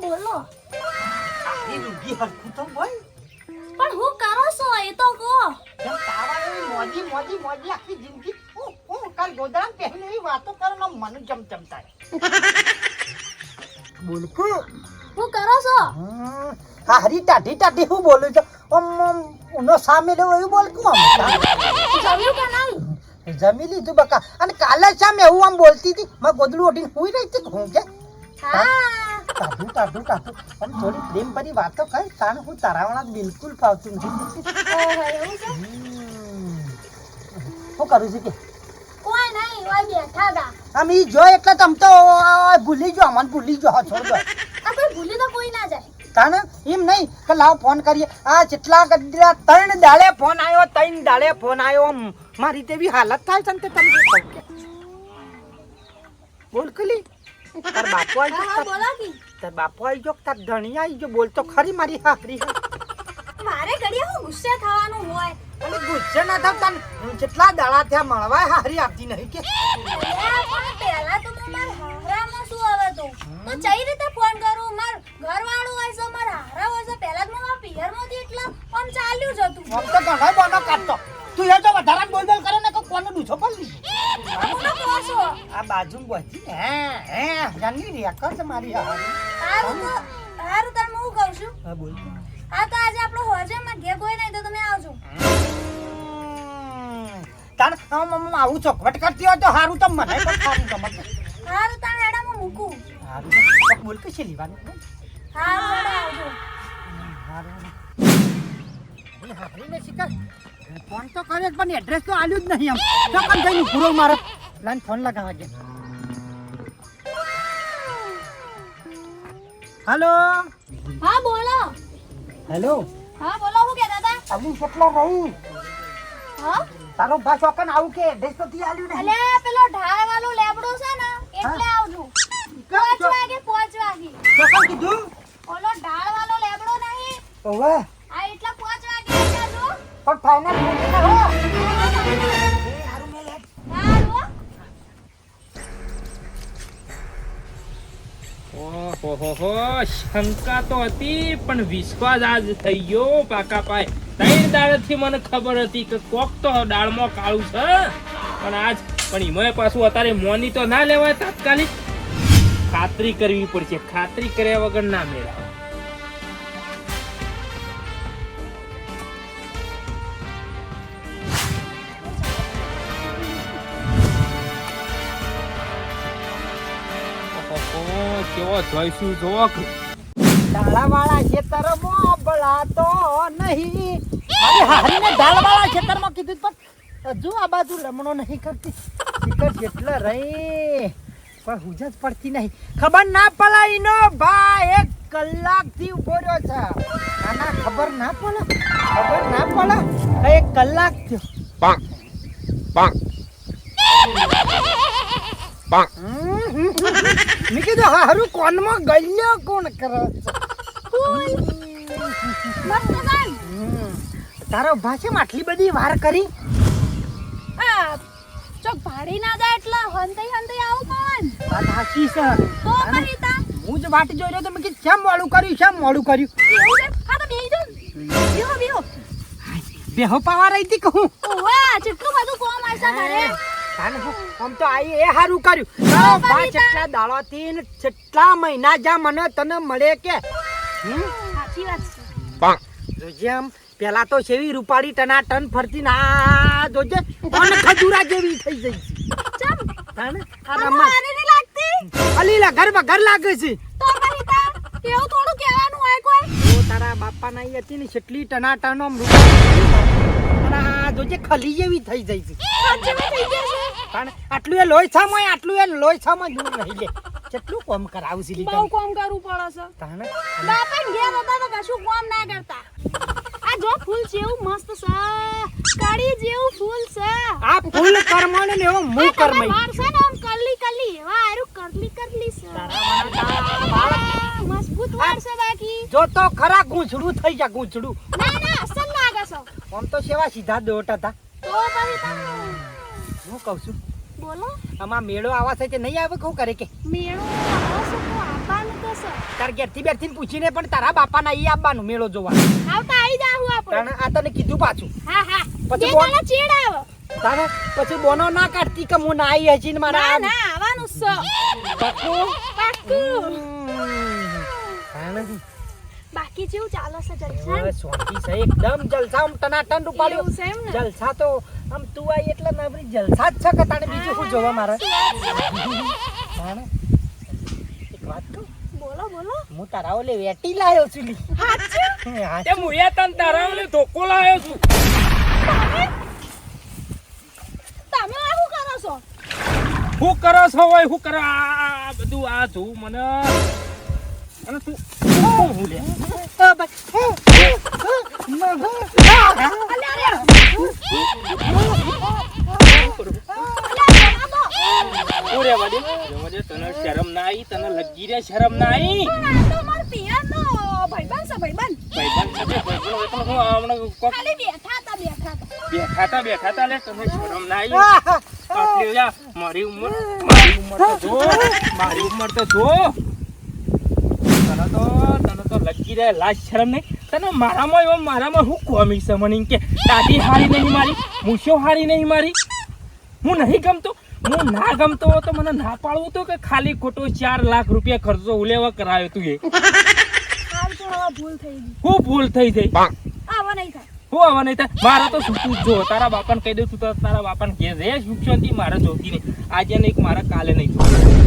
બોલો. એ રૂગી હરખું તો બોલ. પણ હું કરો છો એ તો કહો. કેમ તારા મોજી મોજી મોજી આખી જિંદગી હું કાલ ગોદામ પહેરીને એવી વાતો કરો ને મને જમચમતાય. બોલકુ હું કરો છો? હા હરી ટાઢી ટાઢી હું બોલું છું. ઉનો સામે લેવો એવું બોલકું આમ. જમ્યું કે નહીં? જમી લીધું બકા. અને કાલે સામે એવું આમ બોલતી હતી મેં ગોદડું ઓઢીને હુઈ રહી હતી હું કે હા ટાઢું ટાઢું ટાઢું અને થોડી પ્રેમ ભરી વાતો કર તાણ હું તારાવાળા બિલકુલ ફાવતું નથી. ઓહો એવું છે. શું કરું છું કે કોઈ નહીં ઓય બેઠા હતા. આમ ઈ જો એટલે તમ તો ભૂલી ગયો અમને ભૂલી ગયો છોડ દો. આ કોઈ ભૂલી તો કોઈ ના જાય. તાને એમ નહીં કે લાવ ફોન કરીએ. આ જેટલા ગድરા 3 દાડે ફોન આવ્યો 3 દાડે ફોન આવ્યો મારી તેવી હાલત થાય છે ને તે તમને કહું કે બોલ કલી તાર બાપુ આવી હા ગયો બોલો કી. તાર બાપુ આવી ગયો તાર ધણી આવી ગયો બોલ તો ખરી મારી હારી. મારે ઘડીએ હું ગુસ્સે થવાનું હોય. અને ગુસ્સે ના થાવ તને જેટલા દાડા ત્યાં મળવા હારી આપતી નહીં કે પણ પહેલા તો હું માર હારામાં શું આવે તો ચઈ રીતે ફોન કરું માર ઘરવાળું હોય છે માર હારા હોય છે પહેલા તો મારા પિયરમાંથી એટલા આમ ચાલ્યું જ હતું. આમ તો ઘણા બોનો કાઢતો તું એ જો વધારાને બોલ બોલ કરે ને તો કોનો ડૂછો પડી હું તો કહું છું. આ બાજુ બોલતી હે જાની રિયા કર મારી હારી. હારું તાર હું કહું છું. હા બોલ. હા તો આજે આપણો હોજે માં ઘે કોઈ નહીં તો તમે આવજો. તાણ આવું ચોખવટ કરતી હોય તો હારું તો મને પણ સારું ગમત. હારું તાર મેડમ મૂકું. હારું તો બોલ કે છે લેવાનું હારું આવજો. હારું હારી ને શિકાર ફોન તો કરે પણ એડ્રેસ તો આલ્યું જ નહીં આમ તો કન જઈને પૂરો મારે લાઈન ફોન લગાવવા દે. હેલો હા બોલો. હેલો હા બોલો હું કહેતા હતા? આવું કેટલો રહી હા તારો ભાઈ ચોકન આવું કે એડ્રેસ તો તી આલ્યું નહીં. અલે પેલો ઢાળ વાળો લેબડો છે ને એટલે આવજો. 5 વાગે ચોકન કીધું ઓલો ઢાળ વાળો લેબડો નહીં ઓવે આ એટલા 5 વાગે આવી જાજો. પણ ફાઇનલ હો હારું. ઓહો શંકા તો હતી પણ વિશ્વાસ આજ થઈ ગયો પાકા પાય. 3 દાડથી મને ખબર હતી કે કોક તો દાળમાં કાળું છે પણ આજ પણ એમાં પાછું અત્યારે મોની તો ના લેવાય તાત્કાલિક ખાતરી કરવી પડશે. ખાતરી કર્યા વગર ના મેળાય. કેવો જોઈશું જોક ડાળાવાળા ખેતરમાં બળાતો નહીં. અરે હારીને ડાળાવાળા ખેતરમાં કીધું પણ હજુ આ બાજુ રમણો નહીં કરતી. શિખર જેટલા રહી પણ હુજ જ પડતી નહીં. ખબર ના પડાય નો ભાઈ 1 કલાકથી ઉભો રહ્યો છે. આના ખબર ના પડે 1 કલાક થયો. પાંક પાંક પાંક મેં કીધું હારું કોનમાં ગલ્યો કોણ કરે મસ્ત ગાન. તારો ભાષામાં આટલી બધી વાર કરી. આ ચોક ભાડી ના જાય એટલે હંતઈ આવું પણ વાત સાચી છે. તો કરી તા હું જ વાટ જોઈ રહ્યો તો મેં કીધું કેમ મોડું કર્યું એવું છે. હા તો બેહી જાઓ. બેહો બેહો પાવા રહી હતી કહું ઓવા કેટલું બધું કોમ આયસા ઘરે. આમ તો આઈ એ હારું કર્યું. તારો બા કેટલા દાડાથી ને કેટલા મહિના જા મને તને મળે કે સાચી વાત છે. પાંક જોજે આમ પેલા તો સેવી રૂપાળી ટના ટન ફરતી ના જોજે અન ખજૂરા જેવી થઈ જઈ છે. ચમ આ મને રમણ હારી નહીં લાગતી. અલીલા ઘર લાગે છે. તો કરી તા એવું થોડું કહેવાનું હોય કોઈ. ઓ તારા બાપા ના ઈ હતી ને કેટલી ટના ટન આમ રૂપાળી આ જોજે ખલી જેવી થઈ જઈ છે. સાચી વાત થઈ ગઈ છે. પણ આટલું એ લોહી છામાં દૂર રહી લે. કેટલું કામ કરાવું છે બહુ કામ કરવું પડે છે. તાણે બાપા ઘેર હતા તો કશું કામ ના કરતા. આ જો ફૂલ છે એવું મસ્ત છે. કડી જેવું ફૂલ છે. આ ફૂલ કર્મણ ને એવો મું કર્મઈ બાર છે ને આમ કરલી એવા આરું કરલી છે. મજબૂત વાળ છે બાકી. જો તો ખરા ગૂંચડું થઈ જા ગૂંચડું. ના અસલ લાગે છે. આમ તો સેવા સીધા દોટ હતા. તો પછી તમે હું કહું છું બોલો. આમાં મેળો આવા છે કે નહીં આવે કહું કરે કે મેળો આવશે તો આપાને તો છે તાર ઘેરથી બેઠીને પૂછીને પણ તારા બાપાના ઈ આવવાનું મેળો જોવા આવતા આવી જાહું આપણે તાણે આ તને કીધું પાછું હા હા પછી જે બોલ. તને ચેડ આવે તારે પછી બોનો ના કાઢતી કે હું ના આવી હજી ને મારા ના ના આવવાનું છે પાક્કું? પાક્કું તાણે બાકી જેવું ચાલે છે જલસા બસ શાંતિ છે એકદમ જલસા આમ ટનાટન રૂપાળ્યો એવું છે એમ ને? જલસા તો આમ તું આઈ એટલે નવરી જલસા જ છે કે તાણે બીજું શું જોવા મારે તાણે એક વાત કહું બોલો બોલો હું તારા ઓલે વેટી લાયો છું લી હાચું હા તે મુયા તન તારા ઓલે ધોકો લાયો છું તમે આ શું કરો છો હું કરો છો હોય હું કરો આ બધું આ જોવું મને અને તું હું લે ઓરે વાડે તને શરમ ના આવી તને લગી રે શરમ ના આવી તો માર પિયાનો ભાઈબંધ છે ભાઈબંધ ભાઈબંધ સાથે ભાઈબંધ એટલે હું હમણાં કોક ખાલી બેઠા હતા બેઠા તા લે તને શરમ ના આવી આટલી જા મારી ઉંમર તો જો તને તો લગી રહે લાજ શરમ નહીં તને મારામાં હું કોમી છે મને એમ કે દાદી હારી નહીં મારી મૂછો હારી નહીં મારી હું નહીં ગમતો હું ના ગમતો તો મને ના પાડવું તો કે ખાલી ખોટો 4 લાખ રૂપિયા ખર્ચો ઉલેવા કરાયો તું એ હાલ તો હવે ભૂલ થઈ ગઈ હું ભૂલ થઈ જઈ આવા નહીં થાય હું આવા નહીં થાય મારા તો છૂટું જ જો તારા બાપાને કહી દઉં છું તો તારા બાપાને ઘેર રે સુખ શાંતિ મારે જોતી નહીં આજે નહીં મારા કાલે નહીં જોતી